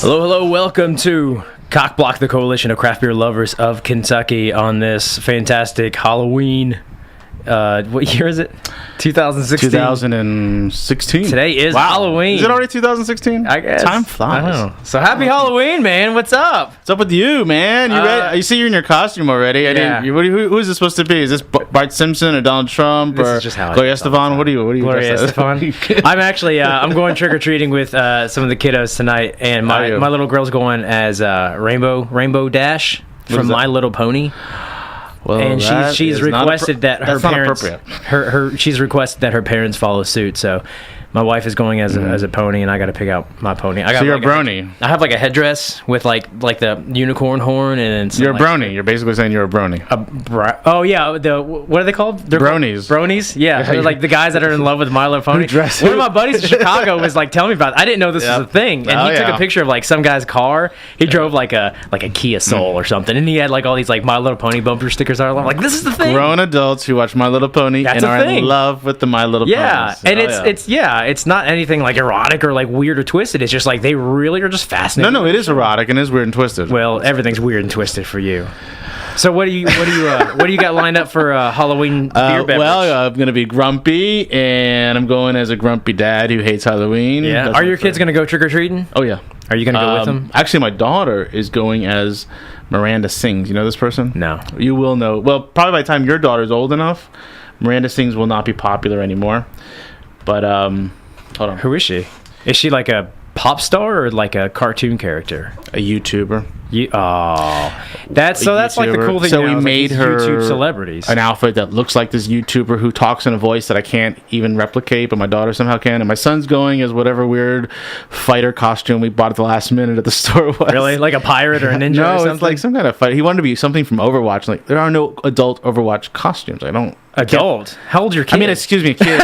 Hello, welcome to COCBLOK, the Coalition of Craft Beer Lovers of Kentucky, on this fantastic Halloween. What year is it? 2016. 2016. Today is Halloween. Is it already 2016? I guess. Time flies. I know. So happy Halloween, man. What's up? What's up with you, man? You ready? You see you're in your costume already. Yeah. Who is this supposed to be? Is this Bart Simpson or Donald Trump This or is just how Gloria Estefan? What are you Gloria dressed as? Estefan. I'm actually I'm going trick-or-treating with some of the kiddos tonight, and my little girl's going as Rainbow Dash from My Little Pony. Well, and she's requested that her parents she's requested that her parents follow suit. So my wife is going as a pony, and I got to pick out my pony. So you're a brony. I have like a headdress with like the unicorn horn, and then you're a brony. You're basically saying you're a brony. Oh yeah, what are they called? They're bronies. Bronies. Yeah, they're like the guys that are in love with My Little Pony. One of my buddies in Chicago was like telling me about it. I didn't know this was a thing, and he took a picture of like some guy's car. He drove like a Kia Soul or something, and he had like all these like My Little Pony bumper stickers. I'm like, this is the thing. Grown adults who watch My Little Pony and are in love with the My Little Ponies. And it's not anything like erotic or like weird or twisted. It's just like they really are just fascinated. No, it is erotic and is weird and twisted. Well, everything's weird and twisted for you. So what do you got lined up for Halloween beer beverage? Well, I'm gonna be grumpy, and I'm going as a grumpy dad who hates Halloween. Yeah. Are your kids gonna go trick or treating? Oh yeah. Are you gonna go with them? Actually, my daughter is going as Miranda Sings. You know this person? No. You will know. Well, probably by the time your daughter's old enough, Miranda Sings will not be popular anymore. But hold on. Who is she? Is she like a pop star or like a cartoon character? A YouTuber. That's like the cool thing. So now, we made like her YouTube celebrities an outfit that looks like this YouTuber who talks in a voice that I can't even replicate, but my daughter somehow can. And my son's going as whatever weird fighter costume we bought at the last minute at the store was. Really, like a pirate or a ninja? No, or something? It's like some kind of fighter. He wanted to be something from Overwatch. Like there are no adult Overwatch costumes. Adult? How old are your kids? I mean, excuse me, kid.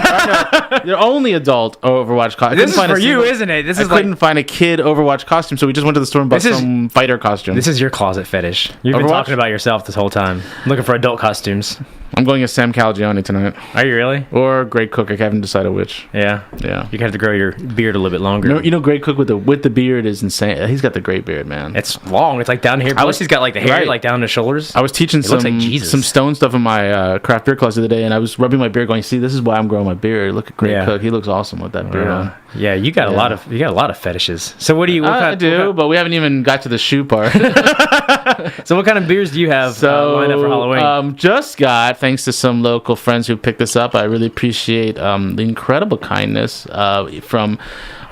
They're only adult Overwatch costumes. This is for you, isn't it? I couldn't find a kid Overwatch costume, so we just went to the store and bought some fighter costume. This is your closet fetish. You've been talking about yourself this whole time, looking for adult costumes. I'm going as Sam Calagione tonight. Are you really? Or Great Cook. I haven't decided which. Yeah. You have to grow your beard a little bit longer. You know, Great Cook with the beard is insane. He's got the great beard, man. It's long. It's like down here. Plus, he's got like the hair like down his shoulders. I was teaching some stone stuff in my craft beer class the other day, and I was rubbing my beard, going, "See, this is why I'm growing my beard. Look at Great Cook. He looks awesome with that beard on." Yeah, you got a lot of fetishes. So what do you? I do, but we haven't even got to the shoe part. So what kind of beers do you have lined up for Halloween? Just got, thanks to some local friends who picked this up. I really appreciate the incredible kindness from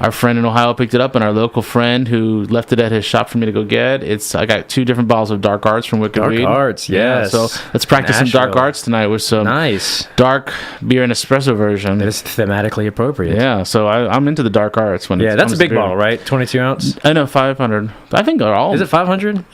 our friend in Ohio picked it up, and our local friend who left it at his shop for me to go get. I got 2 different bottles of Dark Arts from Wicked Weed. Dark Arts, yes. Yeah, so let's practice some Dark Arts tonight with some dark beer and espresso version. It is thematically appropriate. Yeah, so I'm into the Dark Arts. That's a big bottle, right? 22 ounce? I know, 500. I think they're all. Is it 500?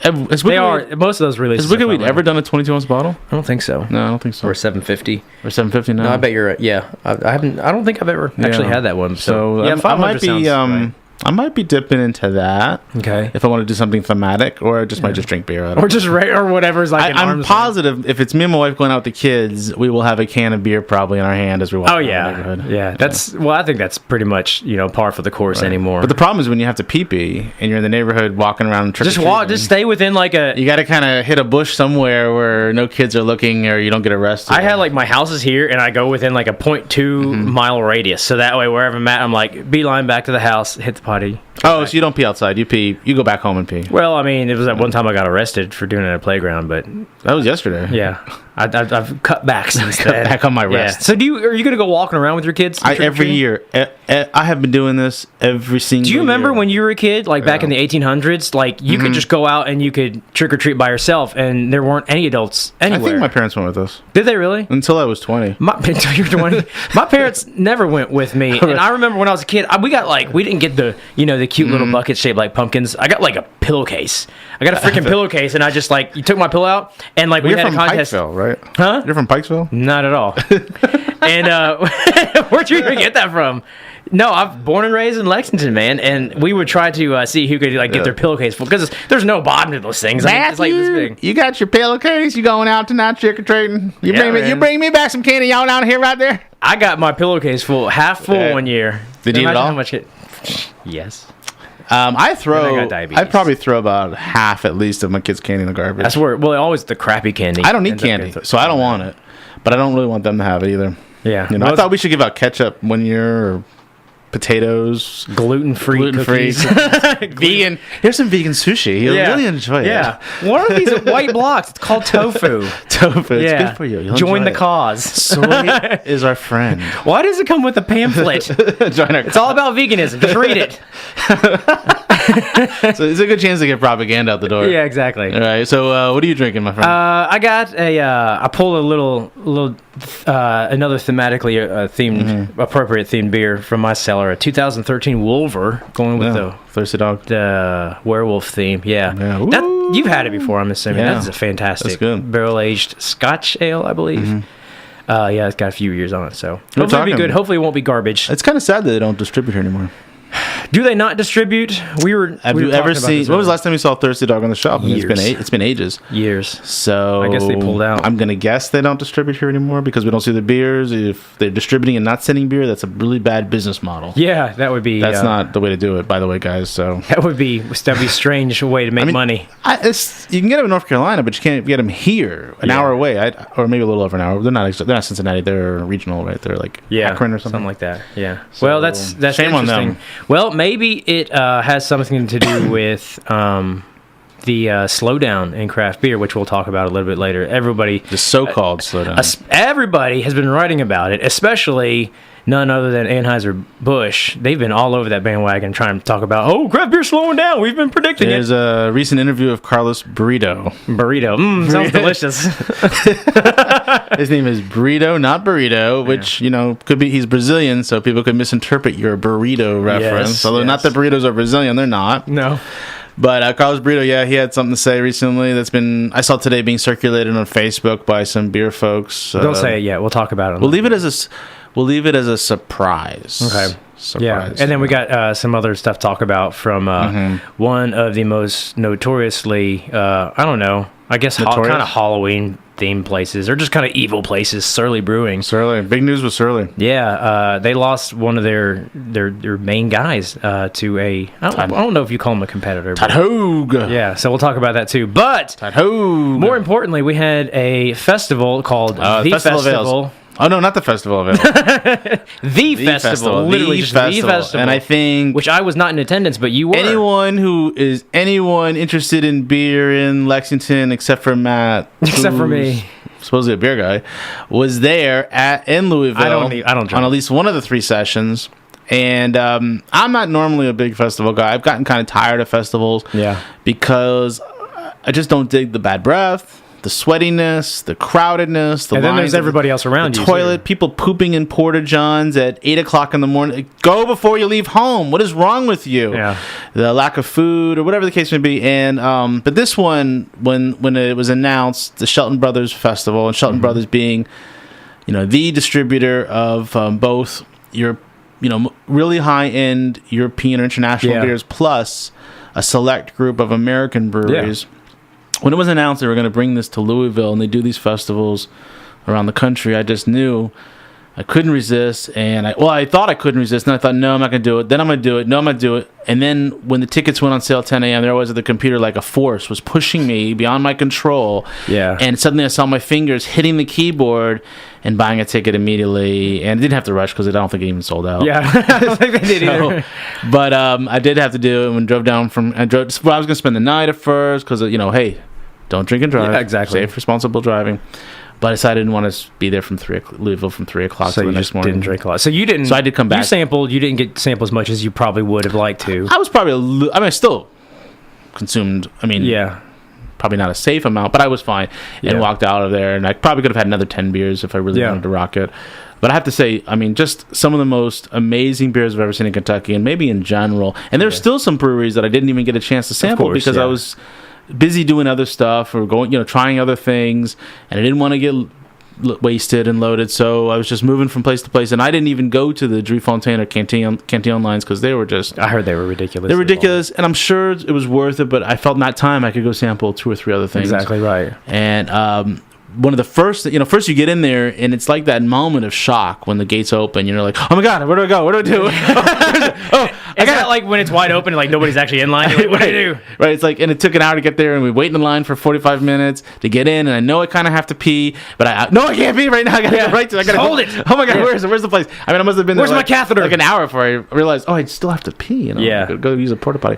They are. Most of those releases. Has Wicked Weed ever done a 22 ounce bottle? I don't think so. No, I don't think so. Or 750. Or 750 now. No, I bet you're right. Yeah. I haven't. I don't think I've ever actually had that one. So yeah, 500 sounds right. I might be dipping into that. Okay. If I want to do something thematic, or might just drink beer. Or just or whatever's like. I'm positive if it's me and my wife going out with the kids, we will have a can of beer probably in our hand as we walk. Oh yeah, the neighborhood. Yeah. I think that's pretty much par for the course anymore. But the problem is when you have to pee and you're in the neighborhood walking around. Just stay within like a. You got to kind of hit a bush somewhere where no kids are looking, or you don't get arrested. I had like my house is here, and I go within like a 0.2 mile radius, so that way wherever I'm at, I'm like beeline back to the house, hit the potty. So you don't pee outside. You pee. You go back home and pee. Well, I mean, it was that one time I got arrested for doing it at a playground, but that was yesterday. Yeah, I've cut back since then. Back on my rest. Yeah. So are you gonna go walking around with your kids? Every year. I have been doing this every single year. Do you remember when you were a kid, like back in the 1800s, like you could just go out and you could trick or treat by yourself, and there weren't any adults anywhere? I think my parents went with us. Did they really? Until I was 20. Until you were 20. My parents never went with me, and I remember when I was a kid, we didn't get the the cute little bucket shaped like pumpkins. I got like a pillowcase. I got a freaking pillowcase, and I just you took my pillow out, and we had a contest. Pikesville, right? Huh? You're from Pikesville? Not at all. And where'd you even get that from? No, I'm born and raised in Lexington, man, and we would try to see who could get their pillowcase full, because there's no bottom to those things. Matthew, it's like this big. You got your pillowcase? You going out tonight trick or treating? You bring me back some candy, y'all down here right there. I got my pillowcase half full one year. Did you eat it all? How much Yes. I got diabetes. I'd probably throw about half at least of my kids' candy in the garbage. That's where, always the crappy candy. I don't need candy, so I don't want it. But I don't really want them to have it either. Yeah. You know, I thought we should give out ketchup 1 year, or potatoes, gluten-free vegan. Here's some vegan sushi. You'll really enjoy it. Yeah. What are these white blocks? It's called tofu. Tofu. It's good for you. You'll join the cause. Soy is our friend. Why does it come with a pamphlet? It's all about veganism. Just read it. So it's a good chance to get propaganda out the door. Yeah, exactly. All right. So what are you drinking, my friend? I got I pulled a little another thematically themed, appropriate themed beer from my cellar, a 2013 Wolver, going with the Thirsty Dog, the werewolf theme. Yeah. That, you've had it before, I'm assuming. That's a fantastic barrel aged Scotch ale, I believe. Yeah, it's got a few years on it, so hopefully it'll be good. Hopefully it won't be garbage. It's kind of sad that they don't distribute here anymore. Do they not distribute? Have you ever seen? When was the last time you saw Thirsty Dog on the shelf? Years. It's been ages. Years. So I guess they pulled out. I'm gonna guess they don't distribute here anymore because we don't see the beers. If they're distributing and not sending beer, that's a really bad business model. Yeah, that would be. That's not the way to do it, by the way, guys. So that'd be a strange way to make money. You can get them in North Carolina, but you can't get them here an hour away, or maybe a little over an hour. They're not Cincinnati. They're regional, right? They're like Akron or something like that. Yeah. So, well, that's shame on them. Well, maybe it has something to do with the slowdown in craft beer, which we'll talk about a little bit later. The so-called slowdown. Everybody has been writing about it, especially none other than Anheuser-Busch. They've been all over that bandwagon trying to talk about, craft beer slowing down. We've been predicting There's a recent interview of Carlos Burrito. Sounds delicious. His name is Burrito, not Burrito, which, could be, he's Brazilian, so people could misinterpret your burrito reference. Although not that burritos are Brazilian, they're not. No. But Carlos Burrito, he had something to say recently I saw today being circulated on Facebook by some beer folks. Don't say it yet. We'll talk about it. We'll leave it as a surprise. Okay. Surprise. Yeah, and then we got some other stuff to talk about from one of the most notoriously, I guess kind of Halloween themed places, or just kind of evil places, Surly Brewing. Surly. Big news with Surly. Yeah, they lost one of their main guys to I don't know if you call him a competitor. Todd Hogue. Yeah, so we'll talk about that too. But Todd Hogue. More importantly, we had a festival called The Festival. Oh, no, not the Festival of Ale. the festival. Literally just the festival. And I think... Which I was not in attendance, but you were. Anyone interested in beer in Lexington, except for Matt... Except for me. Supposedly a beer guy, was there in Louisville. I don't drink. On at least one of the 3 sessions. And I'm not normally a big festival guy. I've gotten kind of tired of festivals. Yeah. Because I just don't dig the bad breath, the sweatiness, the crowdedness, and then there's everybody else around you. Toilet, people pooping in porta johns at 8:00 in the morning. Go before you leave home. What is wrong with you? Yeah. The lack of food or whatever the case may be. And but this one, when it was announced, the Shelton Brothers Festival, and Shelton Brothers being, the distributor of both your, really high end European or international beers, plus a select group of American breweries. Yeah. When it was announced they were going to bring this to Louisville and they do these festivals around the country, I just knew I couldn't resist. And I thought I couldn't resist. And I thought, no, I'm not going to do it. Then I'm going to do it. No, I'm going to do it. And then when the tickets went on sale at 10 a.m., there was at the computer like a force was pushing me beyond my control. Yeah. And suddenly I saw my fingers hitting the keyboard and buying a ticket immediately. And I didn't have to rush because I don't think it even sold out. Yeah, I don't think they did either. But I did have to do it when I drove down I was going to spend the night at first because, hey, don't drink and drive. Yeah, exactly. Safe, responsible driving. But I decided I didn't want to be there from Louisville from 3 o'clock so the next morning. Didn't drink a lot. So you didn't. So I did come back. You sampled. You didn't get to sample as much as you probably would have liked to. I was probably. I still consumed. Yeah. Probably not a safe amount, but I was fine and walked out of there. And I probably could have had another 10 beers if I really wanted to rock it. But I have to say, just some of the most amazing beers I've ever seen in Kentucky, and maybe in general. And there's still some breweries that I didn't even get a chance to sample because I was busy doing other stuff or going, trying other things, and I didn't want to get wasted and loaded, so I was just moving from place to place, and I didn't even go to the Driefontein or Cantillon lines because they were just... I heard they were ridiculous. They're ridiculous, and I'm sure it was worth it, but I felt in that time I could go sample 2 or 3 other things. Exactly right. And one of the first, first you get in there, and it's like that moment of shock when the gates open. You're like, oh my God, where do I go? What do I do? Is that like when it's wide open and like nobody's actually in line? You're like, what do you do? Right. It's like, and it took an hour to get there, and we wait in the line for 45 minutes to get in, and I know I kind of have to pee, but I can't pee right now. I gotta go right to. I gotta hold it. Oh my god, where's the place? I mean, I must have been Where's there my catheter? like an hour before I realized. Oh, I still have to pee. Go use a porta potty,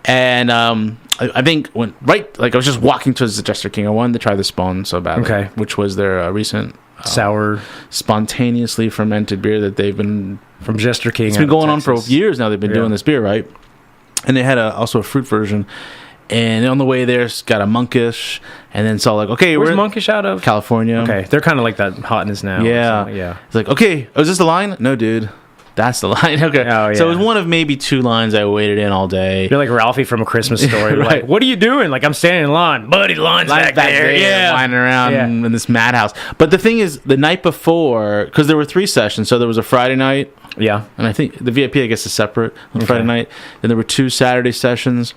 and I think when I was just walking towards the Jester King. I wanted to try the Spawn so badly, which was their recent sour, spontaneously fermented beer that they've been from Jester King. It's been going on for years now. They've been doing this beer, right? And they had also a fruit version. And on the way there, it's got a monkish, and then saw like, okay, where's monkish out of? California. Okay, they're kind of like that hotness now. Yeah. It's like, okay, is this the line? No, dude. That's the line. Okay. Oh, yeah. So it was one of maybe 2 lines I waited in all day. You're like Ralphie from A Christmas Story. Right. Like, what are you doing? Like, I'm standing in line. Buddy, the line's back there. Yeah. Lining around in this madhouse. But the thing is, the night before, because there were 3 sessions, so there was a Friday night. Yeah. And I think the VIP, I guess, is separate on Friday night. Then there were 2 Saturday sessions.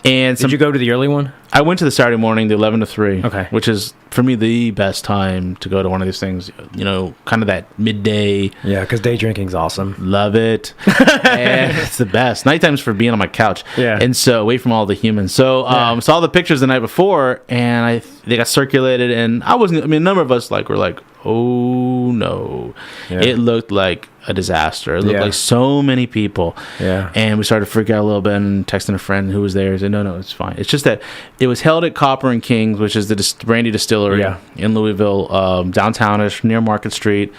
And did you go to the early one? I went to the Saturday morning, the 11 to 3. Okay. Which is, for me, the best time to go to one of these things. You know, kind of that midday. Yeah, because day drinking's awesome. Love it. And it's the best. Nighttime's for being on my couch. Yeah. And so, away from all the humans. So, saw the pictures the night before, and they got circulated, and a number of us were like, oh no. Yeah. It looked like a disaster. It looked like so many people. Yeah. And we started to freak out a little bit, and texting a friend who was there. He said, no, it's fine. It's just that it was held at Copper and Kings, which is the brandy distillery in Louisville, downtownish, near Market Street.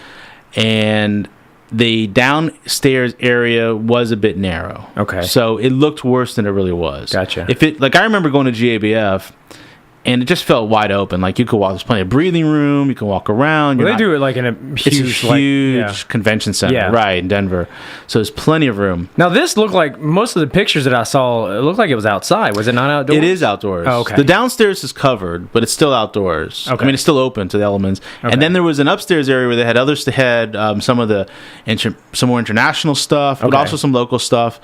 And the downstairs area was a bit narrow. Okay. So it looked worse than it really was. Gotcha. I remember going to GABF, and it just felt wide open. Like, you could walk. There's plenty of breathing room. You can walk around. They do it like in a huge, convention center, right, in Denver. So there's plenty of room. Now, this looked like, most of the pictures that I saw, it looked like it was outside. Was it not outdoors? It is outdoors. Oh, okay. The downstairs is covered, but it's still outdoors. Okay. I mean, it's still open to the elements. Okay. And then there was an upstairs area where they had others. They had some of the some more international stuff, but also some local stuff.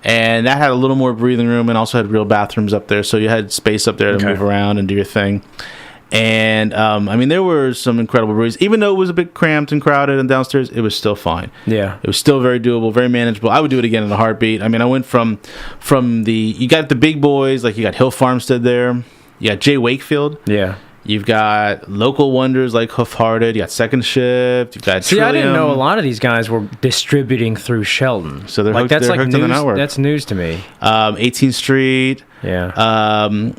And that had a little more breathing room, and also had real bathrooms up there. So you had space up there to move around and do your thing. And, there were some incredible breweries. Even though it was a bit cramped and crowded and downstairs, it was still fine. Yeah. It was still very doable, very manageable. I would do it again in a heartbeat. I mean, I went from you got the big boys, like you got Hill Farmstead there. You got Jay Wakefield. Yeah. You've got local wonders like Hoof Hearted. You got Second Shift. You've got Trillium. I didn't know a lot of these guys were distributing through Shelton. So they're hooked on the network. That's news to me. 18th Street. Yeah.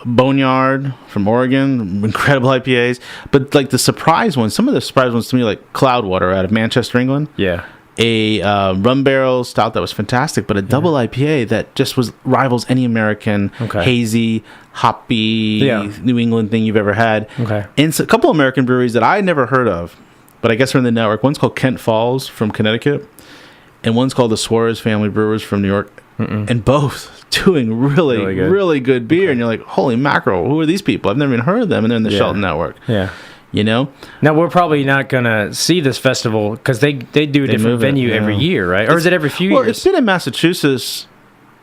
Boneyard from Oregon. Incredible IPAs. But like the surprise ones, some of the surprise ones to me, like Cloudwater out of Manchester, England. Yeah. A rum barrel stout that was fantastic, but a double IPA that just rivals any American hazy, hoppy New England thing you've ever had. Okay. And it's a couple American breweries that I never heard of, but I guess are in the network. One's called Kent Falls from Connecticut, and one's called the Suarez Family Brewers from New York. And both doing really good beer. And you're like, holy mackerel, who are these people? I've never even heard of them, and they're in the Shelton Network. Yeah. You know, now we're probably not gonna see this festival because they do a different venue every year, right? Or is it every few years? Well, it's been in Massachusetts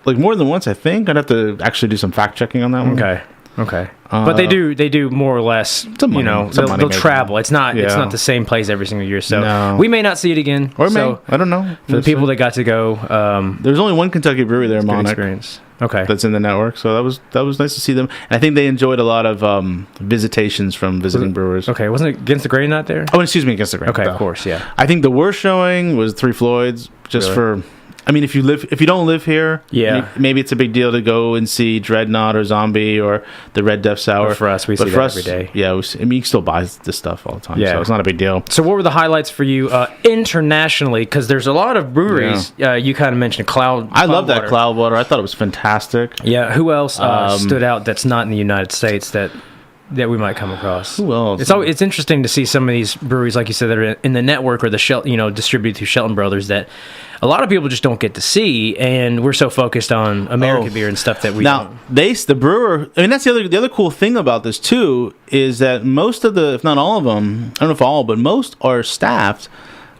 like more than once, I think. I'd have to actually do some fact checking on that one. Okay. But they do more or less. They'll travel. It's not the same place every single year. So we may not see it again. Or I don't know. For the people that got to go, there's only one Kentucky brewery there, Monarch. Experience. Okay. That's in the network. So that was nice to see them. And I think they enjoyed a lot of visitations from visiting brewers. Okay. Wasn't it Against the Grain not there? Oh, excuse me, Against the Grain. Okay, of course, yeah. I think the worst showing was Three Floyds, just for. I mean, if you don't live here, maybe it's a big deal to go and see Dreadnought or Zombie or the Red Death Sour. But for us, we see that every day. Yeah, you can still buy this stuff all the time, so it's not a big deal. So what were the highlights for you internationally? Because there's a lot of breweries. You kind of mentioned Cloudwater. I love that Cloudwater. I thought it was fantastic. Yeah, who else stood out that's not in the United States that we might come across? Who else? It's interesting to see some of these breweries, like you said, that are in the network or the distributed through Shelton Brothers that a lot of people just don't get to see, and we're so focused on American beer and stuff that we now don't. The brewer. I mean, that's the other cool thing about this too is that most of if not all of them, I don't know if all, but most are staffed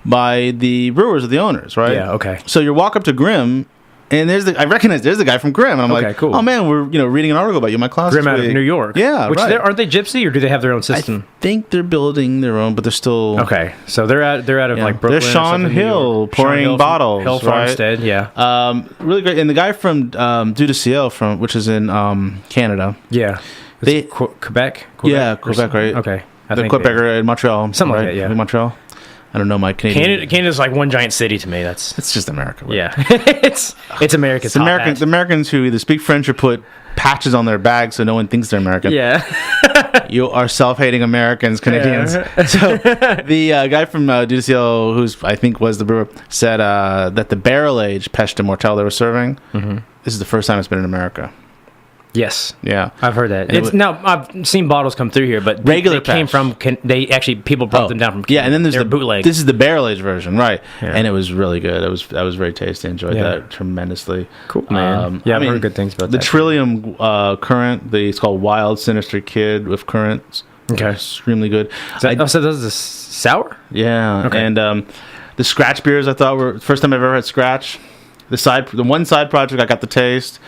by the brewers or the owners, right? Yeah. Okay. So you walk up to Grimm, And I recognize there's the guy from Grimm, and I'm like, cool. Oh man, we're reading an article about you in my class. Grimm out of New York. Yeah, which right. Aren't they Gypsy, or do they have their own system? I think they're building their own, but they're still So they're out of like Brooklyn. There's Sean Hill pouring bottles. Hill Farmstead, right? Really great. And the guy from Dieu du Ciel which is in Canada. Yeah, Quebec. Yeah, Quebec, right? Okay, I think Quebec or in Montreal, something right? like that. Yeah, in Montreal. I don't know my Canadian. Canada's like one giant city to me. It's just America. Right? Yeah, it's America's. The Americans who either speak French or put patches on their bags so no one thinks they're American. Yeah, you are self-hating Americans, Canadians. Yeah. So the guy from Dieu du Ciel, who's I think was the brewer, said that the barrel-aged Pêche de Mortel they were serving. Mm-hmm. This is the first time it's been in America. Yes. Yeah. I've heard that. Now I've seen bottles come through here, but regular they came from. They actually people brought them down from. Yeah, and then there's the bootleg. This is the barrel aged version, right? Yeah. And it was really good. That was very tasty. I enjoyed that tremendously. Cool, man. I've heard good things about the that. The Trillium currant. It's called Wild Sinister Kid with currants. Okay, extremely good. So this is sour. Yeah. Okay. And the scratch beers I thought were first time I've ever had scratch. The one side project I got the taste.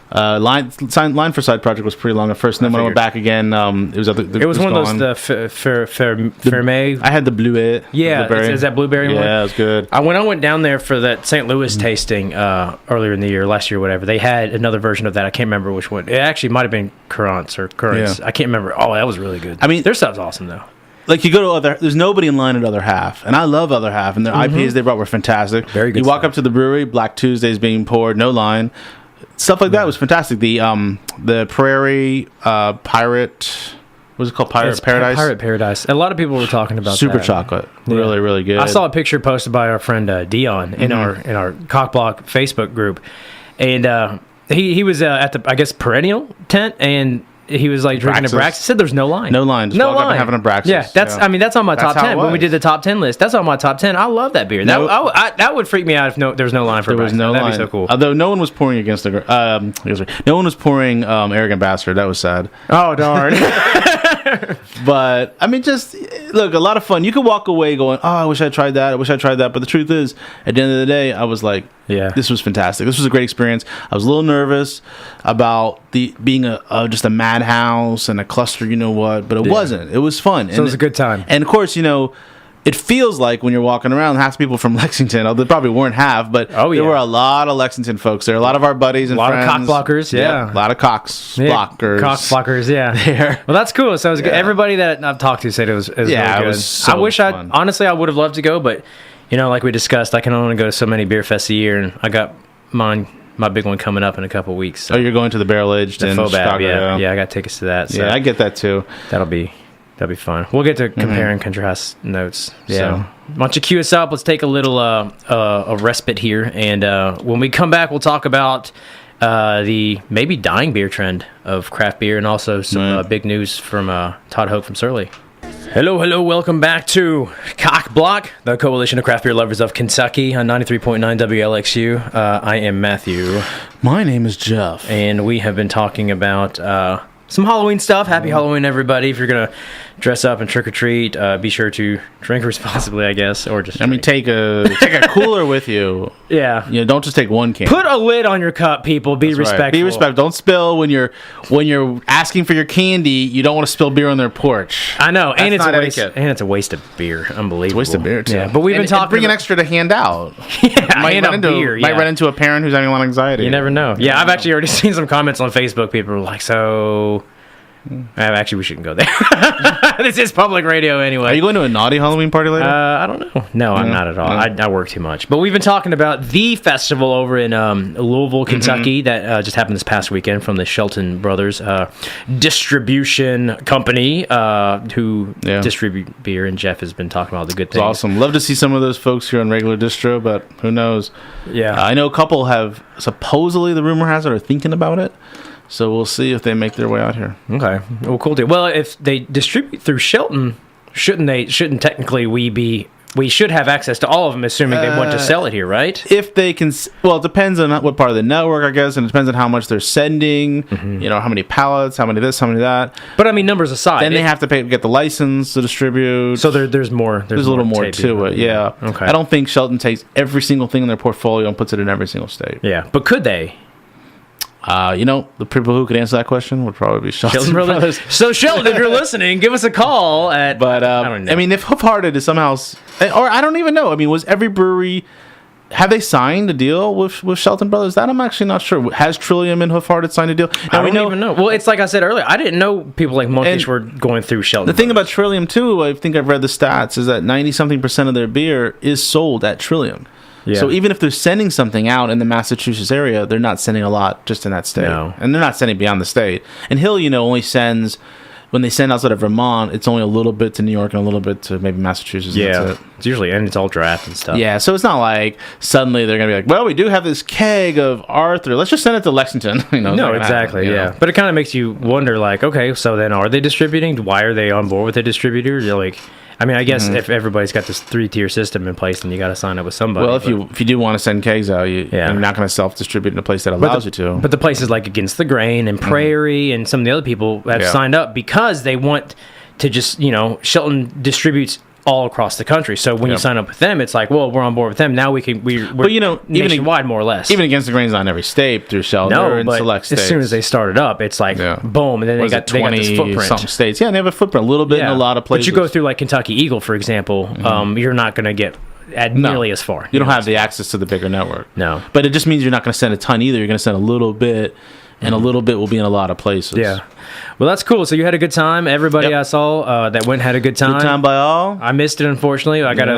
Line for side project was pretty long at first, and then when I went back again, it was one of those Ferme. I had the blueberry. Yeah, is that blueberry one? Yeah, it was good. When I went down there for that St. Louis tasting earlier in the year, last year, whatever, they had another version of that. I can't remember which one. It actually might have been currants. Yeah. I can't remember. Oh, that was really good. I mean, their stuff's awesome though. Like you go to there's nobody in line at Other Half, and I love Other Half, and their IPAs they brought were fantastic. Very good. You walk up to the brewery, Black Tuesdays being poured, no line. Stuff like that was fantastic. The Prairie Pirate, what is it called? Pirate Paradise. Pirate Paradise. A lot of people were talking about super that. chocolate. Really, really good. I saw a picture posted by our friend Dion in our COCBLOK Facebook group, and he was at the Perennial tent, and he was like drinking a Braxis. Said there's no line. No line. Just walk up and having a Braxis. Yeah, that's on my top 10. When we did the top 10 list, that's on my top 10. I love that beer. That would freak me out if there was no line for Braxis. There was no line. That'd be so cool. Although no one was pouring against no one was pouring Arrogant Bastard. That was sad. Oh darn. But I mean, just look, a lot of fun. You could walk away going, "Oh, I wish I tried that. I wish I tried that." But the truth is, at the end of the day, I was like, "Yeah, this was fantastic. This was a great experience." I was a little nervous about being just a madhouse and a cluster, you know what? But it wasn't. It was fun. So it was a good time. And of course, it feels like when you're walking around, half the people from Lexington, although they probably weren't half, but there were a lot of Lexington folks there. A lot of our buddies and friends. A lot of cock blockers, yeah. A lot of blockers. Cock blockers, yeah. There. Well, that's cool. So it was good. Everybody that I've talked to said it was really good. It was so I wish fun. Honestly, I would have loved to go, but, like we discussed, I can only go to so many beer fests a year, and I got my big one coming up in a couple of weeks. So. Oh, you're going to the Barrel Aged in Chicago? Yeah, I got tickets to that. So yeah, I get that too. That'll be fun. We'll get to compare and contrast notes. Yeah. So, why don't you cue us up? Let's take a little a respite here, and when we come back, we'll talk about the maybe dying beer trend of craft beer, and also some big news from Todd Hoke from Surly. Hello, welcome back to COCBLOK, the Coalition of Craft Beer Lovers of Kentucky on 93.9 WLXU. I am Matthew. My name is Jeff. And we have been talking about some Halloween stuff. Happy Halloween, everybody. If you're going to dress up and trick-or-treat, be sure to drink responsibly, I guess, or just take a cooler with you. Yeah. Don't just take one can. Put a lid on your cup, people. Be respectful. Right. Be respectful. Don't spill when you're asking for your candy. You don't want to spill beer on their porch. I know, and it's a waste of beer. Unbelievable. It's a waste of beer too. Yeah, but we've been talking. Bring an extra to hand out. Might run into a parent who's having a lot of anxiety. You never know. Yeah, I've actually already seen some comments on Facebook. People are like, so. Actually, we shouldn't go there. This is public radio anyway. Are you going to a naughty Halloween party later? I don't know. No, I'm not at all. I work too much. But we've been talking about the festival over in Louisville, Kentucky that just happened this past weekend from the Shelton Bros distribution company who distribute beer. And Jeff has been talking about the good things. It's awesome. Love to see some of those folks here on regular distro, but who knows? Yeah. I know a couple have supposedly, the rumor has it, are thinking about it. So we'll see if they make their way out here. Okay. Well, cool deal. Well, if they distribute through Shelton, shouldn't technically we be we should have access to all of them, assuming they want to sell it here, right? If they can, well, it depends on what part of the network, I guess, and it depends on how much they're sending. How many pallets, how many this, how many that. But I mean, numbers aside, then they have to get the license to distribute. So there's more. There's a little more to it. Yeah. Okay. I don't think Shelton takes every single thing in their portfolio and puts it in every single state. Yeah, but could they? The people who could answer that question would probably be Shelton Brothers. So Shelton, if you're listening, give us a call at. But I don't know. I mean, if Hoof Hearted is somehow, or I don't even know. I mean, was every brewery? Have they signed a deal with Shelton Brothers? That I'm actually not sure. Has Trillium and Hoof Hearted signed a deal? I don't even know. Well, it's like I said earlier. I didn't know people like Monkish were going through Shelton. The thing about Trillium too, I think I've read the stats, is that 90-something% of their beer is sold at Trillium. Yeah. So even if they're sending something out in the Massachusetts area, they're not sending a lot just in that state. No. And they're not sending beyond the state. And Hill, only sends, when they send outside of Vermont, it's only a little bit to New York and a little bit to maybe Massachusetts. Yeah. That's it. It's usually, and it's all draft and stuff. Yeah, so it's not like suddenly they're going to be like, well, we do have this keg of Arthur. Let's just send it to Lexington. No, exactly, happen, But it kind of makes you wonder, like, okay, so then are they distributing? Why are they on board with the distributor? You're like... I mean, I guess if everybody's got this 3-tier system in place, then you got to sign up with somebody. Well, if you do want to send kegs out, you're not going to self-distribute in a place that allows you to. But the places like Against the Grain and Prairie and some of the other people have signed up because they want to just, Shelton distributes all across the country. So when you sign up with them, it's like, well, we're on board with them. Now we're nationwide, more or less. Even Against the Grain's not in every state through Shelton or in select states. As soon as they started up, it's like, boom, and then they got this footprint. Some states. Yeah, they have a footprint, a little bit in a lot of places. But you go through like Kentucky Eagle, for example, you're not going to get nearly as far. You don't have the access to the bigger network. No. But it just means you're not going to send a ton either. You're going to send a little bit, and a little bit will be in a lot of places. Yeah. Well, that's cool. So you had a good time. Everybody I saw that went had a good time. Good time by all. I missed it, unfortunately. I got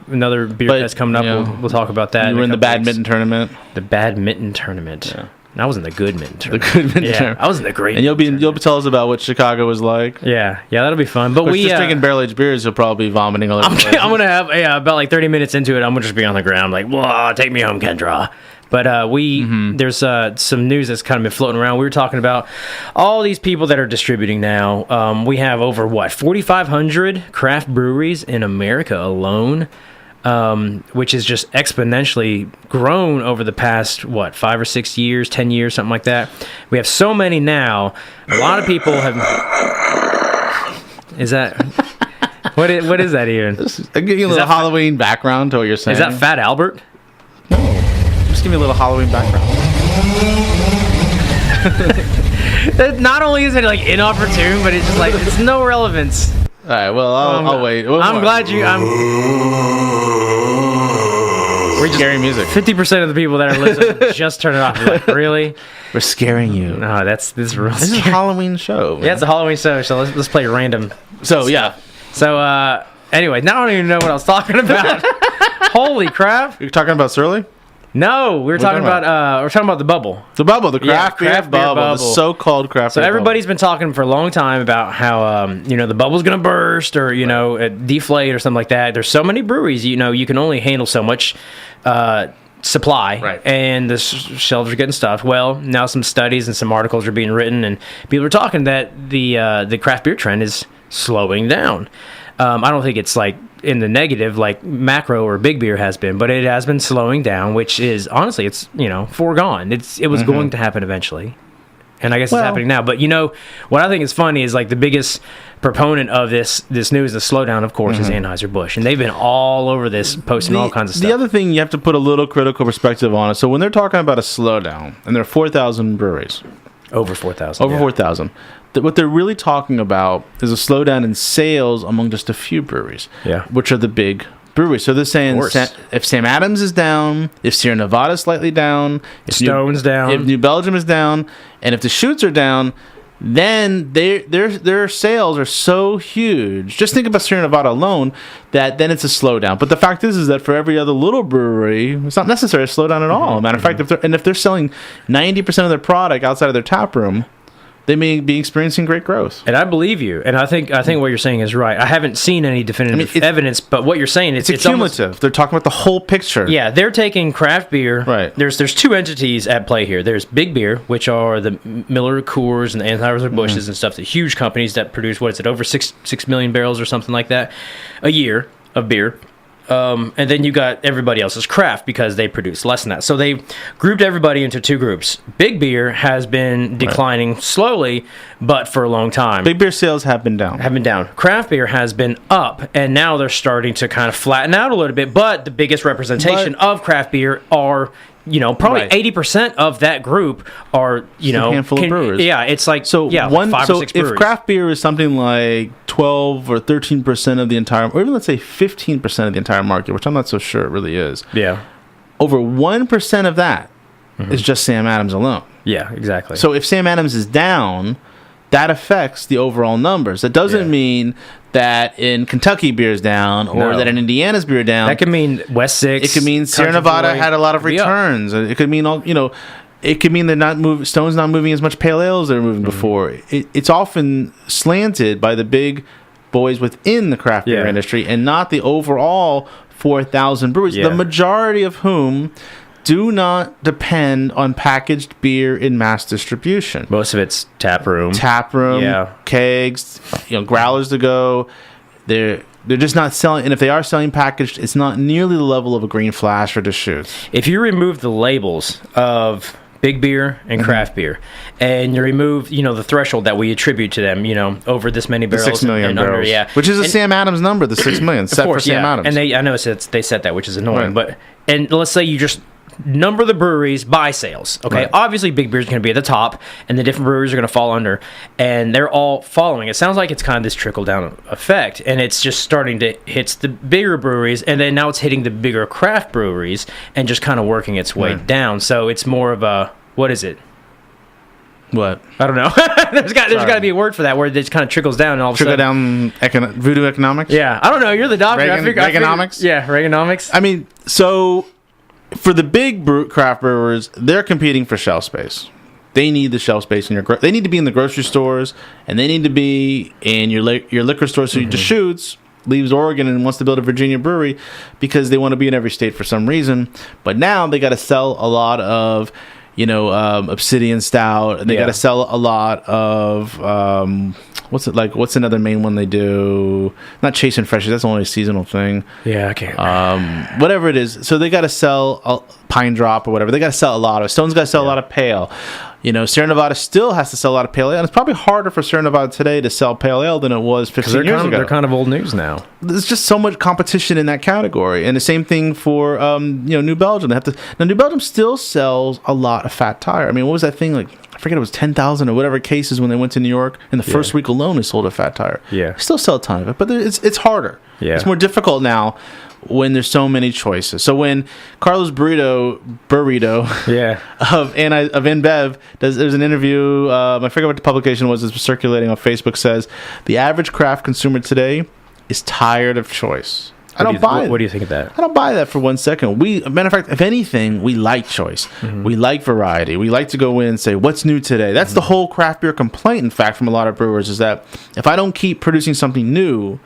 another beer fest coming up. We'll talk about that. You were in the badminton tournament. The badminton tournament. Yeah. I was in the good-minton tournament. The good-minton tournament. I was in the great. And you'll tell us about what Chicago was like. Yeah, that'll be fun. But just drinking barrel-aged beers, you'll probably be vomiting all over. I'm gonna have about like 30 minutes into it. I'm gonna just be on the ground like, whoa, take me home, Kendra. But there's some news that's kind of been floating around. We were talking about all these people that are distributing now. We have over 4,500 craft breweries in America alone, which is just exponentially grown over the past 5 or 6 years, 10 years, something like that. We have so many now. A lot of people have. Is that? What is that even? I'm giving you a little Halloween background to what you're saying. Is that Fat Albert? Just give me a little Halloween background. Not only is it like inopportune, but it's just like it's no relevance. All right, well, I'll wait. I'm glad you. We're scary music. 50% of the people that are listening just turn it off. They're like, really? We're scaring you. No, this is real. This is a Halloween show. Man. Yeah, it's a Halloween show. So let's play random. So yeah. So anyway, now I don't even know what I was talking about. Holy crap! You're talking about Surly? No, we're talking about the bubble. The bubble, the craft beer bubble, the so-called craft beer. So everybody's been talking for a long time about how the bubble's gonna burst or deflate or something like that. There's so many breweries, you can only handle so much supply, and the shelves are getting stuffed. Well, now some studies and some articles are being written, and people are talking that the craft beer trend is slowing down. I don't think it's like in the negative like macro or big beer has been, but it has been slowing down, which is honestly it's foregone. It was going to happen eventually, and I guess it's happening now. But what I think is funny is like the biggest proponent of this news, the slowdown, of course, is Anheuser-Busch, and they've been all over this, posting all kinds of stuff. The other thing you have to put a little critical perspective on it. So when they're talking about a slowdown, and there are 4,000 breweries, over 4,000, over 4,000. What they're really talking about is a slowdown in sales among just a few breweries, which are the big breweries. So they're saying if Sam Adams is down, if Sierra Nevada is slightly down, if Stone's down, if New Belgium is down, and if the Shoots are down, then their sales are so huge. Just think about Sierra Nevada alone, that then it's a slowdown. But the fact is that for every other little brewery, it's not necessarily a slowdown at all. Matter of fact, if they're selling 90% of their product outside of their tap room, they may be experiencing great growth. And I believe you. And I think what you're saying is right. I haven't seen any definitive evidence, but what you're saying, it's cumulative. Almost, they're talking about the whole picture. Yeah, they're taking craft beer. Right. There's two entities at play here. There's big beer, which are the Miller Coors and the Anheuser-Busch's and stuff, the huge companies that produce, over 6 million barrels or something like that a year of beer. and then you got everybody else's craft because they produce less than that. So they grouped everybody into two groups. Big beer has been declining slowly, but for a long time. Big beer sales have been down. Craft beer has been up, and now they're starting to kind of flatten out a little bit. But the biggest representation of craft beer are, probably 80% of that group are, a handful of brewers. Yeah, it's like like 5 or 6 brewers. If craft beer is something like 12 or 13% of the entire, or even let's say 15% of the entire market, which I'm not so sure it really is. Yeah. Over 1% of that is just Sam Adams alone. Yeah, exactly. So if Sam Adams is down, that affects the overall numbers. That doesn't mean that in Kentucky beer's down or that in Indiana's beer down. That could mean West 6. It could mean Sierra Nevada had a lot of returns. It could mean it could mean they're Stone's not moving as much pale ale as they were moving before. It's often slanted by the big boys within the craft beer industry and not the overall 4,000 breweries, the majority of whom do not depend on packaged beer in mass distribution. Most of it's tap room, kegs, growlers to go. They're just not selling, and if they are selling packaged, it's not nearly the level of a Green Flash or Deschutes. If you remove the labels of big beer and craft beer, and you remove, the threshold that we attribute to them, over this many barrels, 6 million barrels, under, which is a Sam Adams number, the 6 million set for Sam Adams, and I know they set that, which is annoying, but let's say you just number the breweries by sales. Okay, obviously big beer is going to be at the top, and the different breweries are going to fall under, and they're all following. It sounds like it's kind of this trickle down effect, and it's just starting to hit the bigger breweries, and then now it's hitting the bigger craft breweries, and just kind of working its way down. So it's more of a, what is it? What? I don't know. there's got to be a word for that where it just kind of trickles down and all of a sudden. Trickle down voodoo economics? Yeah, I don't know. You're the doctor. Reaganomics? Yeah, Reaganomics. I mean, so for the big craft brewers, they're competing for shelf space. They need the shelf space in they need to be in the grocery stores, and they need to be in your liquor store. So Deschutes leaves Oregon and wants to build a Virginia brewery because they want to be in every state for some reason. But now they got to sell a lot of Obsidian Stout, and they got to sell a lot of what's another main one they do? Not Chase and Fresh, that's only a seasonal thing. Yeah, I can't. Whatever it is. So they got to sell a Pine Drop or whatever. They got to sell a lot of. Stone's got to sell a lot of pale. Sierra Nevada still has to sell a lot of pale ale, and it's probably harder for Sierra Nevada today to sell pale ale than it was 15 years ago. They're kind of old news now. There's just so much competition in that category, and the same thing for New Belgium. New Belgium still sells a lot of fat tire. I mean, what was that thing like? I forget, it was 10,000 or whatever cases when they went to New York. In the first week alone, they sold a fat tire. Yeah, they still sell a ton of it, but it's harder. Yeah, it's more difficult now when there's so many choices. So when Carlos Burrito of InBev there's an interview, I forget what the publication was, it's circulating on Facebook, says the average craft consumer today is tired of choice. I don't buy it. What do you think of that? I don't buy that for 1 second. Matter of fact, if anything, we like choice. Mm-hmm. We like variety. We like to go in and say, what's new today? That's the whole craft beer complaint, in fact, from a lot of brewers, is that if I don't keep producing something new,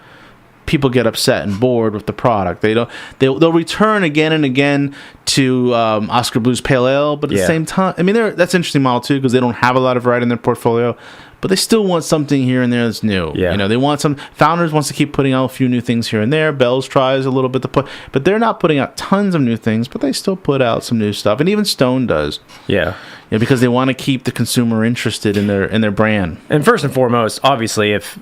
people get upset and bored with the product. They'll return again and again to Oscar Blues Pale Ale, but at the same time, I mean, that's an interesting model too, because they don't have a lot of variety in their portfolio, but they still want something here and there that's new. Yeah. They want some. Founders wants to keep putting out a few new things here and there. Bell's tries a little bit to put, but they're not putting out tons of new things, but they still put out some new stuff, and even Stone does. Yeah. Because they want to keep the consumer interested in their brand. And first and foremost, obviously, if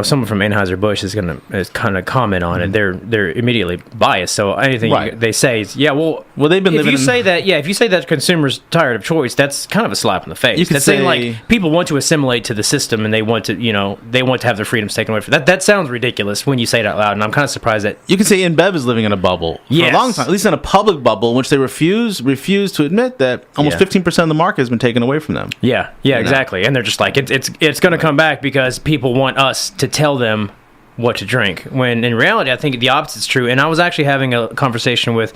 someone from Anheuser-Busch is kind of comment on it, they're immediately biased. So anything they say is, they've been living. If you say that consumers tired of choice, that's kind of a slap in the face. That's saying like people want to assimilate to the system and they want to have their freedoms taken away from that. That sounds ridiculous when you say it out loud, and I'm kind of surprised that you can say InBev is living in a bubble for a long time, at least in a public bubble, in which they refuse to admit that almost 15% of the market has been taken away from them. Yeah, exactly. And they're just like, it's going to come back because people want us to tell them what to drink, when in reality I think the opposite's true. And I was actually having a conversation with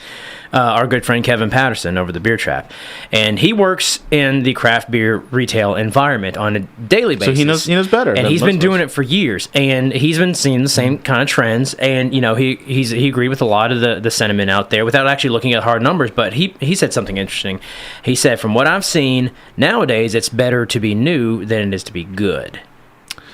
our good friend Kevin Patterson over the Beer Trap, and he works in the craft beer retail environment on a daily basis, so he knows better, and he's been doing it for years, and he's been seeing the same kind of trends, and he agreed with a lot of the sentiment out there without actually looking at hard numbers. But he said something interesting. He said, from what I've seen nowadays, it's better to be new than it is to be good.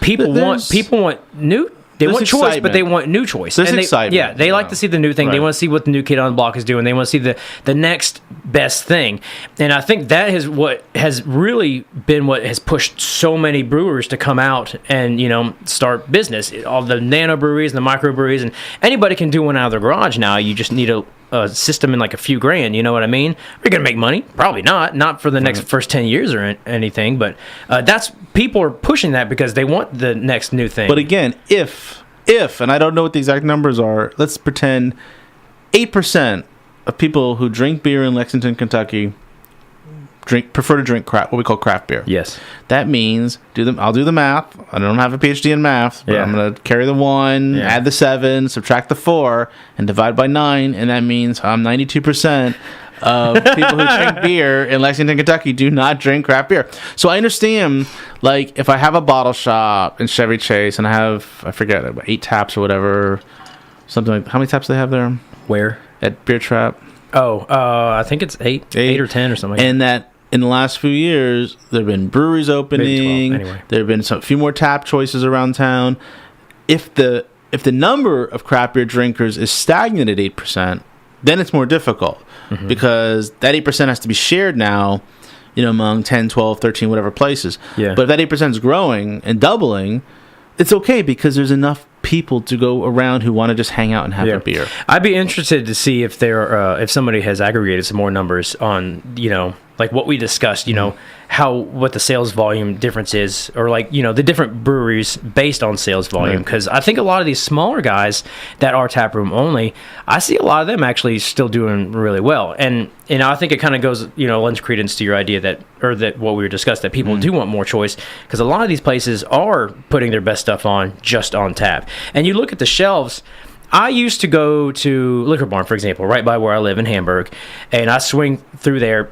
People want new. They want choice, but they want new choice. There's excitement. Yeah, they like to see the new thing. Right. They want to see what the new kid on the block is doing. They want to see the next best thing. And I think that is what has really been what has pushed so many brewers to come out and, start business. All the nano breweries and the micro breweries, and anybody can do one out of their garage now. You just need a system in like a few grand, you know what I mean? Are you going to make money? Probably not for the next first 10 years or anything, but people are pushing that because they want the next new thing. But again, if, and I don't know what the exact numbers are, let's pretend 8% of people who drink beer in Lexington, Kentucky prefer to drink what we call craft beer. Yes. That means I'll do the math. I don't have a PhD in math, but I'm going to carry the 1, add the 7, subtract the 4, and divide by 9, and that means 92% of people who drink beer in Lexington, Kentucky do not drink craft beer. So I understand, like, if I have a bottle shop in Chevy Chase and I forget, about 8 taps or whatever, something like, how many taps do they have there? Where? At Beer Trap. Oh, I think it's 8 or 10 or something like and that in the last few years, there have been breweries opening. 12, anyway. There have been a few more tap choices around town. If the number of craft beer drinkers is stagnant at 8%, then it's more difficult because that 8% has to be shared now, among 10, 12, 13, whatever places. Yeah. But if that 8% is growing and doubling, it's okay because there's enough people to go around who want to just hang out and have a beer. I'd be interested to see if if somebody has aggregated some more numbers on, like what we discussed, what the sales volume difference is, or like, the different breweries based on sales volume. Because I think a lot of these smaller guys that are taproom only, I see a lot of them actually still doing really well. And I think it kind of goes, lends credence to your idea that what we were discussing, that people do want more choice, because a lot of these places are putting their best stuff on just on tap. And you look at the shelves. I used to go to Liquor Barn, for example, right by where I live in Hamburg, and I swing through there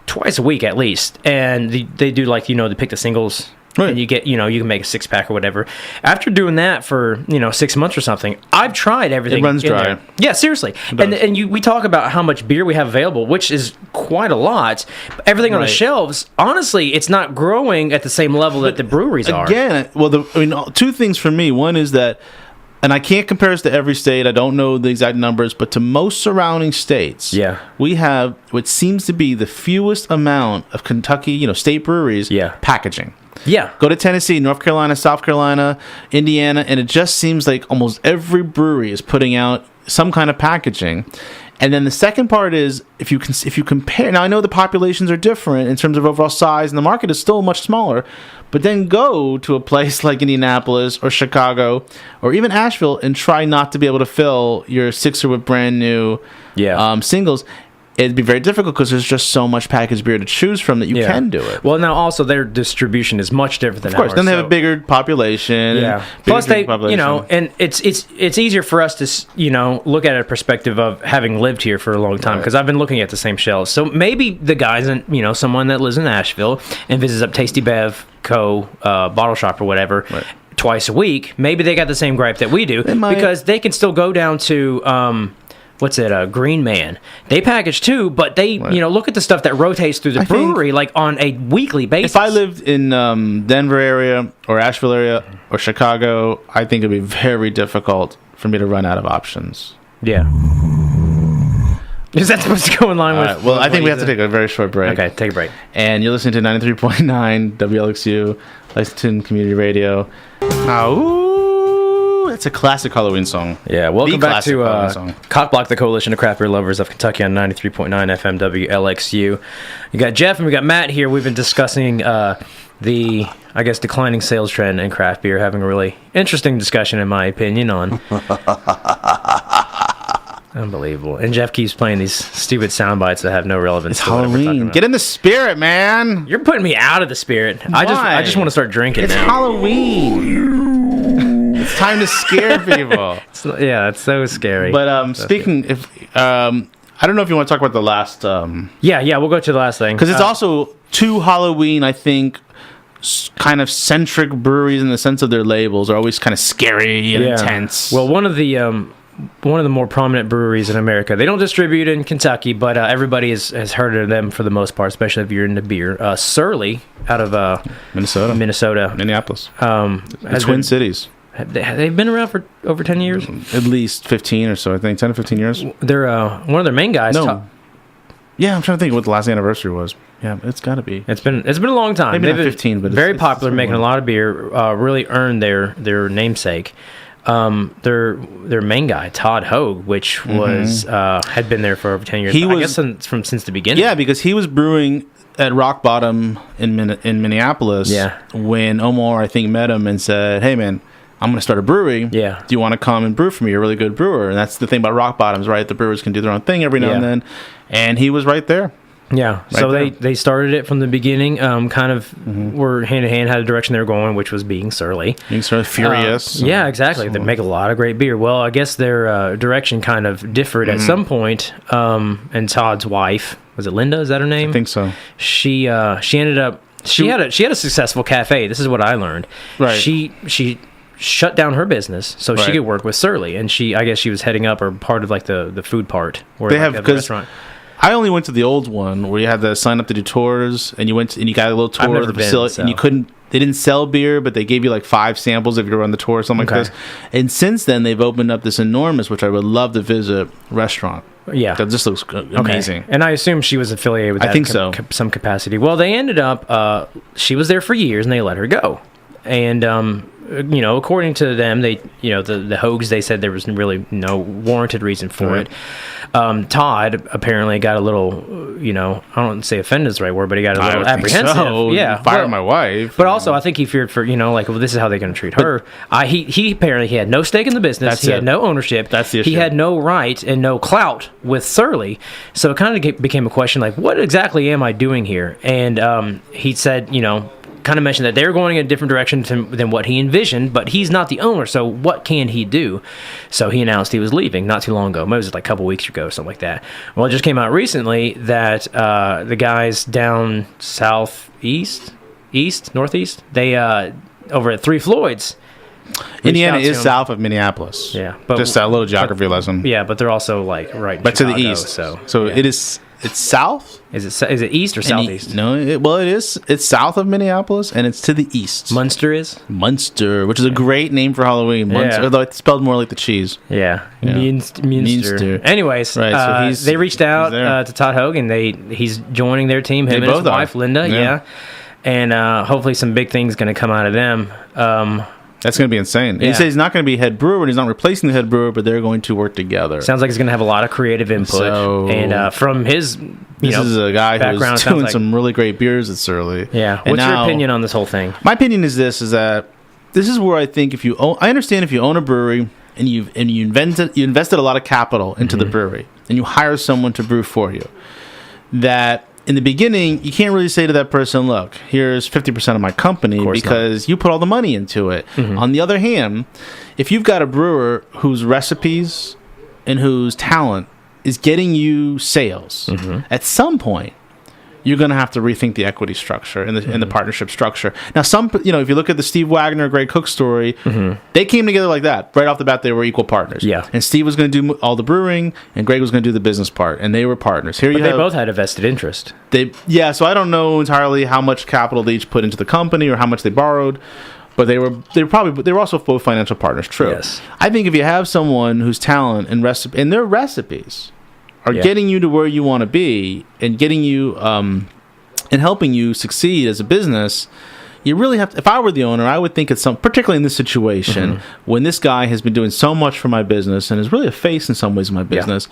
twice a week at least, and they do like they pick the singles, right. And you get you can make a 6-pack or whatever. After doing that for 6 months or something, I've tried everything. It runs dry. There. Yeah, seriously. And we talk about how much beer we have available, which is quite a lot. Everything on the shelves, honestly, it's not growing at the same level that the breweries are. Again, well, two things for me. One is that. And I can't compare this to every state. I don't know the exact numbers, but to most surrounding states, we have what seems to be the fewest amount of Kentucky, state breweries packaging. Yeah. Go to Tennessee, North Carolina, South Carolina, Indiana, and it just seems like almost every brewery is putting out some kind of packaging. And then the second part is if you compare. Now I know the populations are different in terms of overall size, and the market is still much smaller. But then go to a place like Indianapolis or Chicago or even Asheville and try not to be able to fill your sixer with brand new singles. It'd be very difficult because there's just so much packaged beer to choose from that you can do it. Well, now also their distribution is much different than ours. Of course, then they have a bigger population. Yeah. Plus they, and it's easier for us to, look at a perspective of having lived here for a long time, because I've been looking at the same shelves. So maybe the guys, and someone that lives in Asheville and visits up Tasty Bev Co. Bottle Shop or whatever. Right. Twice a week, maybe they got the same gripe that we do, because they can still go down to Green Man. They package too, but they look at the stuff that rotates through the brewery like on a weekly basis. If I lived in Denver area or Asheville area or Chicago, I think it'd be very difficult for me to run out of options. Yeah. Is that supposed to go in line with? Well, I think we have to take a very short break. Okay, take a break. And you're listening to 93.9 WLXU, Lexington Community Radio. It's a classic Halloween song. Yeah, welcome back to COCBLOK, the Coalition of Craft Beer Lovers of Kentucky on 93.9 FM WLXU. You got Jeff and we got Matt here. We've been discussing the, declining sales trend in craft beer, having a really interesting discussion, in my opinion, on... Unbelievable. And Jeff keeps playing these stupid sound bites that have no relevance. It's Halloween. Get in the spirit, man. You're putting me out of the spirit. Why? I just want to start drinking now. It's Halloween. It's time to scare people. It's so scary. But speaking, I don't know if you want to talk about the last... we'll go to the last thing. Because it's also two Halloween, I think, kind of centric breweries in the sense of their labels are always kind of scary and intense. Well, one of the more prominent breweries in America. They don't distribute in Kentucky, but everybody has heard of them for the most part, especially if you're into beer. Surly, out of Minnesota, Minneapolis, the Twin Cities, They've been around for over 10 years? At least 15 or so, I think. 10 to 15 years. They're one of their main guys. No. Yeah, I'm trying to think what the last anniversary was. Yeah, it's got to be. It's been a long time. Maybe not 15, but very popular, making a lot of beer. Really earned their namesake. Their main guy, Todd Hogue, which was had been there for over 10 years. I guess since the beginning. Yeah, because he was brewing at Rock Bottom in Minneapolis. Yeah. When Omar, I think, met him and said, "Hey, man, I'm going to start a brewery. Yeah. Do you want to come and brew for me? You're a really good brewer." And that's the thing about Rock Bottoms, right? The brewers can do their own thing every now and then. And he was right there. Yeah. So they started it from the beginning, kind of were hand in hand, had a direction they were going, which was being surly. Being surly, furious. Yeah, exactly. They make a lot of great beer. Well, I guess their direction kind of differed at some point. And Todd's wife, was it Linda? Is that her name? I think so. She ended up she had a successful cafe. This is what I learned. Right. She shut down her business so she could work with Surly, and I guess she was heading up or part of like the food part. Where they have the restaurant. I only went to the old one where you had to sign up to do tours, and you got a little tour of the facility, and you couldn't. They didn't sell beer, but they gave you like 5 samples if you were on the tour or something like this. And since then, they've opened up this enormous, which I would love to visit, restaurant. Yeah, that just looks amazing. And I assume she was affiliated with that. I think so. Some capacity. Well, they ended up. She was there for years, and they let her go. And according to them, the Hogues, they said there was really no warranted reason for it. Todd apparently got a little, I don't want to say offended is the right word, but he got a little apprehensive. So. Yeah, fired my wife. But also, I think he feared for, this is how they're going to treat her. He apparently he had no stake in the business. He had no ownership. That's the issue. He had no right and no clout with Surly. So it kind of became a question like, what exactly am I doing here? And he said, kind of mentioned that they were going in a different direction than what he envisioned, but he's not the owner, so what can he do? So he announced he was leaving not too long ago. Maybe it was like a couple weeks ago or something like that. Well, it just came out recently that the guys down northeast, they over at Three Floyds. Indiana is south of Minneapolis. Yeah, but just a little geography lesson. Yeah, but they're also like right in but Chicago, to the east. So yeah. it is. It's south. Is it east or southeast? It is. It's south of Minneapolis, and it's to the east. Munster is Munster, which is a great name for Halloween. Munster, although it's spelled more like the cheese. Yeah. Munster. Anyways, right, so they reached out to Todd Hogue, and he's joining their team. Him and his wife Linda. Yeah. And hopefully some big things going to come out of them. That's going to be insane. And he said he's not going to be head brewer, and he's not replacing the head brewer, but they're going to work together. Sounds like he's going to have a lot of creative input. And from his this is a guy who's doing some really great beers at Surly. Yeah. What's your opinion on this whole thing? My opinion is this is where I think I understand if you own a brewery and you invested a lot of capital into the brewery and you hire someone to brew for you, that in the beginning, you can't really say to that person, look, here's 50% of my company because you put all the money into it. On the other hand, if you've got a brewer whose recipes and whose talent is getting you sales, at some point, you're going to have to rethink the equity structure and the partnership structure. Now, if you look at the Steve Wagner, Greg Cook story, they came together like that. Right off the bat, they were equal partners. Yeah. And Steve was going to do all the brewing, and Greg was going to do the business part, and they were partners. But they both had a vested interest. So I don't know entirely how much capital they each put into the company or how much they borrowed. But they were also both financial partners. True. Yes. I think if you have someone whose talent and their recipes are getting you to where you want to be and getting you and helping you succeed as a business, you really have to. If I were the owner, I would think it's particularly in this situation when this guy has been doing so much for my business and is really a face in some ways of my business,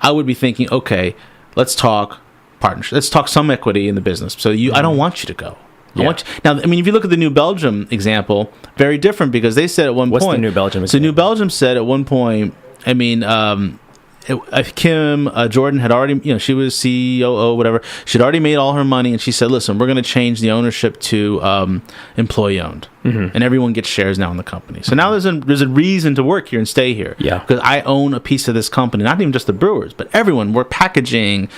I would be thinking, okay, let's talk partnership. Let's talk some equity in the business. So I don't want you to go. Now, if you look at the New Belgium example, very different because they said at one point. What's the New Belgium example? So New Belgium said at one point, Kim Jordan had already, she was COO, whatever. She'd already made all her money, and she said, listen, we're going to change the ownership to employee-owned. And everyone gets shares now in the company. So now there's a reason to work here and stay here. Yeah. Because I own a piece of this company, not even just the brewers, but everyone. We're packaging,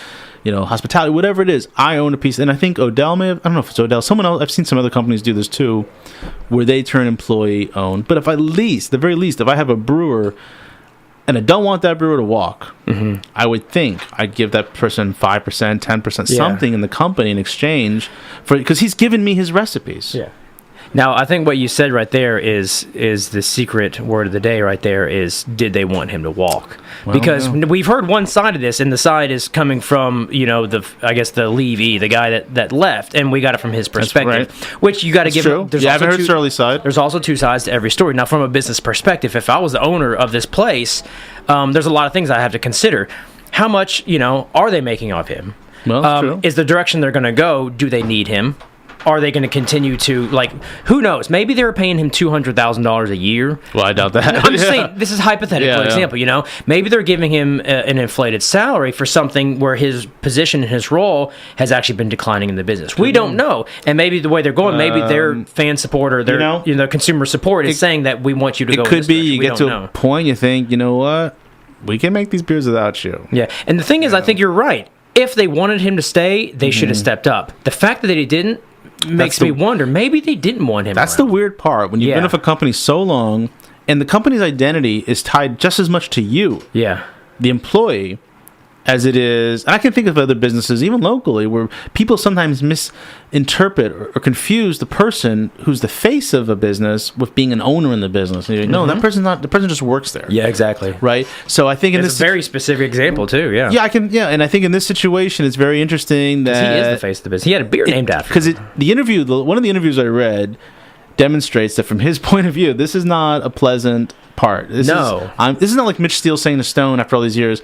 hospitality, whatever it is. I own a piece. And I think Odell I don't know if it's Odell, someone else, I've seen some other companies do this too, where they turn employee-owned. But the very least, if I have a brewer and I don't want that brewer to walk, I would think I'd give that person 5%, 10%, something in the company in exchange because he's given me his recipes. Yeah. Now, I think what you said right there is the secret word of the day right there is, did they want him to walk? Well, because we've heard one side of this, and the side is coming from, the leavee, the guy that left, and we got it from his perspective, which you got to give him. I haven't heard Shirley's side. There's also two sides to every story. Now, from a business perspective, if I was the owner of this place, there's a lot of things I have to consider. How much, are they making of him? Well, that's true. Is the direction they're going to go, do they need him? Are they going to continue to, who knows? Maybe they were paying him $200,000 a year. Well, I doubt that. I'm just saying, this is hypothetical example, Maybe they're giving him an inflated salary for something where his position and his role has actually been declining in the business. We don't know. And maybe the way they're going, maybe their fan support or their consumer support is saying that we want you to go in this direction. It could be you get to a point you think, you know what? We can make these beers without you. Yeah. And the thing is, I think you're right. If they wanted him to stay, they should have stepped up. The fact that they didn't makes me wonder. Maybe they didn't want him. That's the weird part. When you've been with a company so long, and the company's identity is tied just as much to you, the employee, as it is. And I can think of other businesses, even locally, where people sometimes misinterpret or confuse the person who's the face of a business with being an owner in the business. And no, that person's not. The person just works there. Yeah, exactly. Right. So I think it's a very specific example too. Yeah. Yeah, and I think in this situation, it's very interesting that he is the face of the business. He had a beer named after him. Because one of the interviews I read demonstrates that from his point of view, this is not a pleasant part. This is not like Mitch Steele saying to Stone after all these years,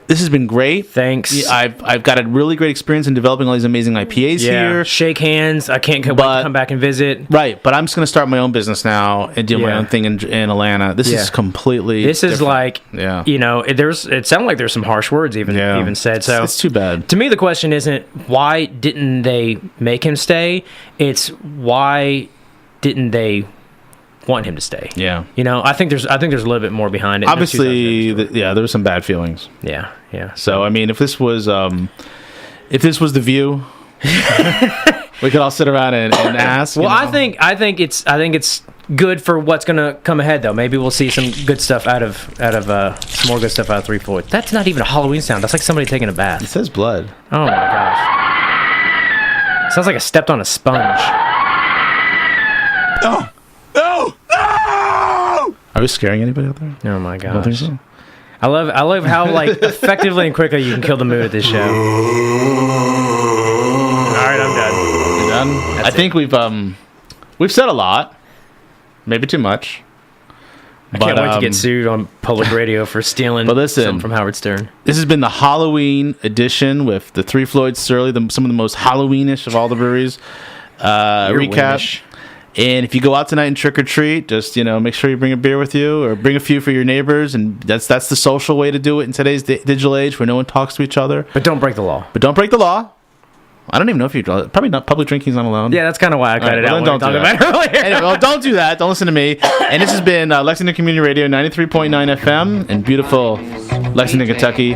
this has been great. Thanks. I've got a really great experience in developing all these amazing IPAs here. Shake hands. I can't wait to come back and visit. Right, but I'm just going to start my own business now and do my own thing in Atlanta. This is completely This is different. it sounded like there's some harsh words even said. So it's too bad. To me, the question isn't why didn't they make him stay? It's why didn't they want him to stay? Yeah. I think there's a little bit more behind it. Obviously, there were some bad feelings. Yeah. So I mean, if this was The View, we could all sit around and ask. Well, I think it's good for what's gonna come ahead, though. Maybe we'll see some good stuff out of some more good stuff out of 3 Floyd. That's not even a Halloween sound. That's like somebody taking a bath. It says blood. Oh my gosh. Sounds like I stepped on a sponge. No! Are we scaring anybody out there? Oh my gosh. I don't think so. I love how effectively and quickly you can kill the mood at this show. All right, I'm done. You're done? I think we've said a lot. Maybe too much. I can't wait to get sued on public radio for stealing something from Howard Stern. This has been the Halloween edition with the 3 Floyd Surly, some of the most Halloweenish of all the breweries. Recap. Winish. And if you go out tonight and trick or treat, just make sure you bring a beer with you, or bring a few for your neighbors, and that's the social way to do it in today's digital age, where no one talks to each other. But don't break the law. I don't even know if you probably not public drinking is not allowed. Yeah, that's kind of why I cut it out. Don't do that. Anyway, don't do that. Don't listen to me. And this has been Lexington Community Radio 93.9 FM in beautiful Lexington, Kentucky.